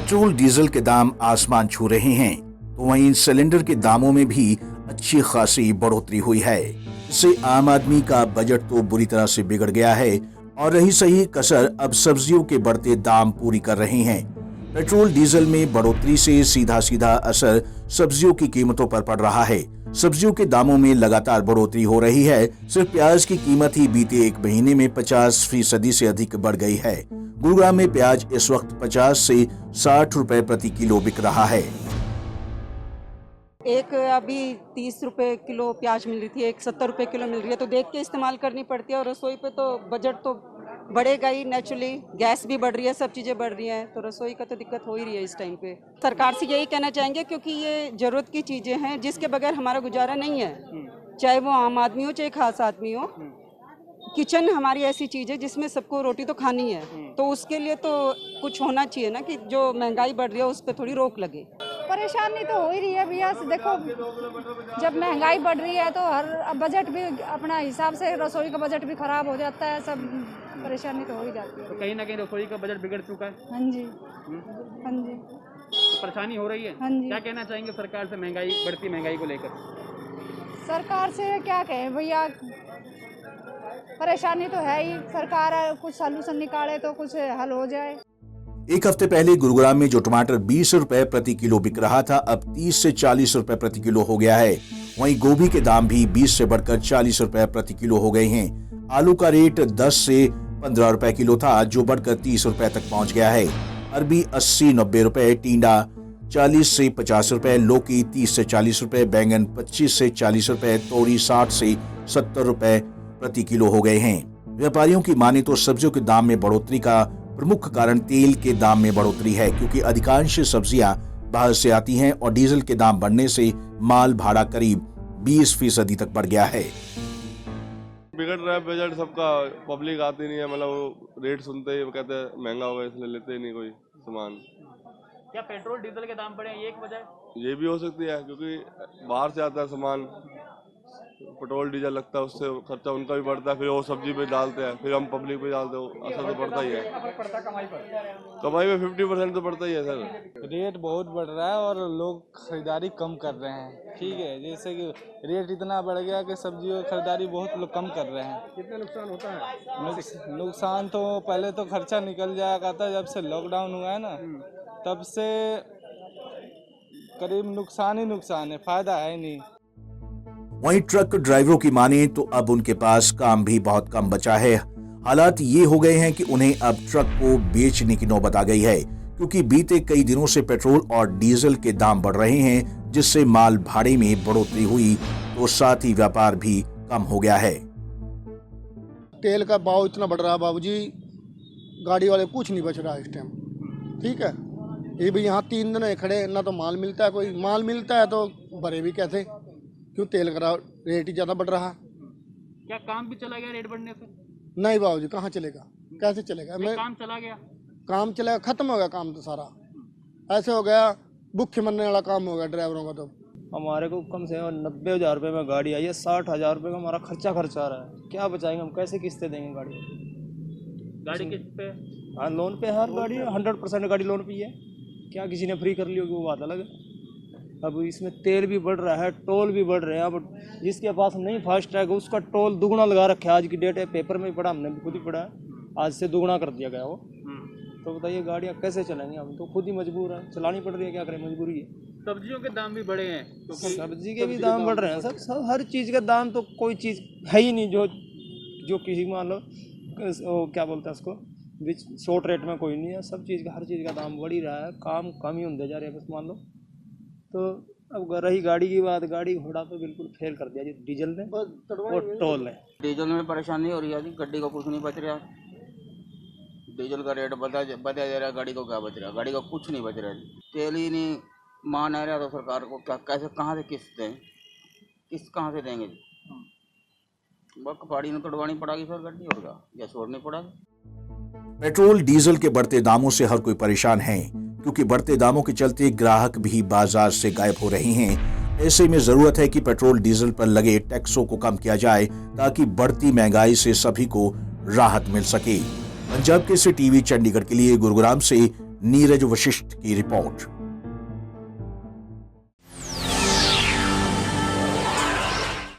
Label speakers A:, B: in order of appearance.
A: Petrol diesel के दाम आसमान छू रहे हैं, तो वहीं सिलेंडर के दामों में भी अच्छी खासी बढ़ोतरी हुई है। इससे आम आदमी का बजट तो बुरी तरह से बिगड़ गया है और रही सही कसर अब सब्जियों के बढ़ते दाम पूरी कर रहे हैं। पेट्रोल डीजल में बढ़ोतरी से सीधा सीधा असर सब्जियों की कीमतों पर पड़ रहा है। सब्जियों के दामों में लगातार बढ़ोतरी हो रही है। सिर्फ प्याज की कीमत ही बीते एक महीने में 50% से अधिक बढ़ गई है। गुरुग्राम में प्याज इस वक्त 50 से 60 रुपए प्रति किलो बिक रहा है।
B: एक अभी 30 रुपए किलो प्याज मिल रही थी, एक 70 रुपए किलो मिल रही है, तो देख के इस्तेमाल करनी पड़ती है। और रसोई पे तो बजट तो बढ़ेगा ही नेचुरली, गैस भी बढ़ रही है, सब चीज़ें बढ़ रही हैं, तो रसोई का तो दिक्कत हो ही रही है इस टाइम पे। सरकार से यही कहना चाहेंगे क्योंकि ये ज़रूरत की चीज़ें हैं जिसके बगैर हमारा गुजारा नहीं है, चाहे वो आम आदमी हो चाहे खास आदमी हो। किचन हमारी ऐसी चीज़ है जिसमें सबको रोटी तो खानी है, तो उसके लिए तो कुछ होना चाहिए ना कि जो महंगाई बढ़ रही है उस पर थोड़ी रोक लगे।
C: परेशानी तो हो ही रही है भैया। देखो, जब महंगाई बढ़ रही है तो हर बजट भी अपना हिसाब से, रसोई का बजट भी खराब हो जाता है, सब परेशानी तो हो ही जाती है।
D: तो कहीं ना कहीं रसोई का बजट बिगड़ चुका है।
C: हाँ जी, हाँ जी,
D: तो परेशानी हो रही है।
C: हाँ जी।
D: क्या कहना चाहेंगे सरकार से बढ़ती महंगाई को लेकर?
C: सरकार से क्या कहें भैया, परेशानी तो है ही। सरकार कुछ सॉल्यूशन निकाले तो कुछ हल हो जाए।
A: एक हफ्ते पहले गुरुग्राम में जो टमाटर 20 रुपए प्रति किलो बिक रहा था, अब 30 से 40 रुपए प्रति किलो हो गया है। वहीं गोभी के दाम भी 20 से बढ़कर 40 रुपए प्रति किलो हो गए हैं। आलू का रेट 10 से 15 रुपए किलो था, जो बढ़कर 30 रुपए तक पहुंच गया है। अरबी 80-90 रुपए, टींडा 40 से 50 रुपए, लौकी 30 से 40 रुपए, बैंगन 25 से 40 रुपए, तोरी 60 से 70 रुपए प्रति किलो हो गए हैं। व्यापारियों की माने तो सब्जियों के दाम में बढ़ोतरी का प्रमुख कारण तेल के दाम में बढ़ोतरी है, क्योंकि अधिकांश सब्जियां बाहर से आती हैं और डीजल के दाम बढ़ने से माल भाड़ा करीब 20% तक बढ़ गया है।
E: बिगड़ रहा है बजट सबका, पब्लिक आती नहीं है, मतलब वो रेट सुनते ही वो कहते हैं महंगा होगा इसलिए लेते ही नहीं कोई सामान।
D: क्या पेट्रोल डीजल के दाम बढ़े हैं ये एक वजह है?
E: ये भी हो सकती है क्योंकि बाहर से आता है सामान, पेट्रोल डीजल लगता है, उससे खर्चा उनका भी बढ़ता है, फिर वो सब्जी पे डालते हैं, फिर हम पब्लिक पे डालते हैं, असर तो पड़ता ही है। कमाई में 50% तो बढ़ता ही है सर।
F: रेट बहुत बढ़ रहा है और लोग खरीदारी कम कर रहे हैं। ठीक है, जैसे कि रेट इतना बढ़ गया कि सब्जियों की खरीदारी बहुत लोग कम कर रहे हैं।
D: कितना नुकसान होता है?
F: नुकसान तो पहले तो खर्चा निकल जाया करता, जब से लॉकडाउन हुआ है ना तब से करीब नुकसान ही नुकसान है, फायदा है नहीं।
A: वहीं ट्रक ड्राइवरों की माने तो अब उनके पास काम भी बहुत कम बचा है। हालात ये हो गए हैं कि उन्हें अब ट्रक को बेचने की नौबत आ गई है, क्योंकि बीते कई दिनों से पेट्रोल और डीजल के दाम बढ़ रहे हैं, जिससे माल भाड़े में बढ़ोतरी हुई तो साथ ही व्यापार भी कम हो गया है।
G: तेल का भाव इतना बढ़ रहा है बाबूजी, गाड़ी वाले कुछ नहीं बच रहा है इस टाइम। ठीक है, ये भी यहाँ 3 दिन खड़े, ना तो माल मिलता है, कोई माल मिलता है तो भरे भी कैसे, क्यों तेल का रेट ही ज़्यादा बढ़ रहा है।
D: क्या काम भी चला गया रेट बढ़ने से?
G: नहीं बाबूजी, कहाँ चलेगा, कैसे चलेगा? मैं
D: काम चला गया,
G: काम चलेगा, खत्म हो गया काम तो सारा। ऐसे हो गया, भूखे मरने वाला काम हो गया ड्राइवरों का। तो
F: हमारे को कम से कम 90,000 रुपये में गाड़ी आई है, 60,000 रुपये का हमारा खर्चा आ रहा है। क्या बचाएंगे हम, कैसे किस्तें देंगे गाड़ी
D: किस्त पे?
F: हाँ, लोन पे हर गाड़ी 100% गाड़ी लोन पे ही है। क्या किसी ने फ्री कर ली होगी वो बात अलग है। अब इसमें तेल भी बढ़ रहा है, टोल भी बढ़ रहे हैं। अब जिसके पास नहीं फास्ट टैग उसका टोल दुगना लगा रखा है। आज की डेट है, पेपर में ही पढ़ा, हमने भी खुद ही पढ़ा है, आज से दुगना कर दिया गया वो। तो बताइए गाड़ियाँ कैसे चलेंगे, हम तो खुद ही मजबूर हैं, चलानी पड़ रही है, क्या करें, मजबूरी है।
D: सब्जियों के दाम भी बढ़े हैं तो
F: सब्जी के भी दाम बढ़ रहे हैं सब हर चीज़ का दाम तो कोई चीज़ है ही नहीं जो किसी मान लो क्या बोलते हैं उसको शॉर्ट रेट में कोई नहीं है। सब चीज़ का, हर चीज़ का दाम बढ़ ही रहा है, काम कम ही होते जा रहे हैं बस मान लो। तो अब रही गाड़ी की बात, गाड़ी घोड़ा तो बिल्कुल फेल कर दिया जी डीजल ने और टोल है।
H: डीजल में परेशानी हो रही है जी, गड्डी का कुछ नहीं बच रहा। डीजल का रेट बढ़ा जा रहा है, गाड़ी को क्या बच रहा है, गाड़ी का कुछ नहीं बच रहा है। तेल ही नहीं मान आ रहा तो सरकार को क्या, कैसे, कहाँ से किस्त दें, किस्त कहाँ से देंगे जी? बक पहाड़ी में तोड़वानी पड़ेगी सर गाड़ी, और क्या, या छोड़नी पड़ेगी।
A: पेट्रोल डीजल के बढ़ते दामों से हर कोई परेशान है, क्योंकि बढ़ते दामों के चलते ग्राहक भी बाजार से गायब हो रहे हैं। ऐसे में जरूरत है कि पेट्रोल डीजल पर लगे टैक्सों को कम किया जाए, ताकि बढ़ती महंगाई से सभी को राहत मिल सके। पंजाब केसरी टीवी चंडीगढ़ के लिए गुरुग्राम से नीरज वशिष्ठ की रिपोर्ट।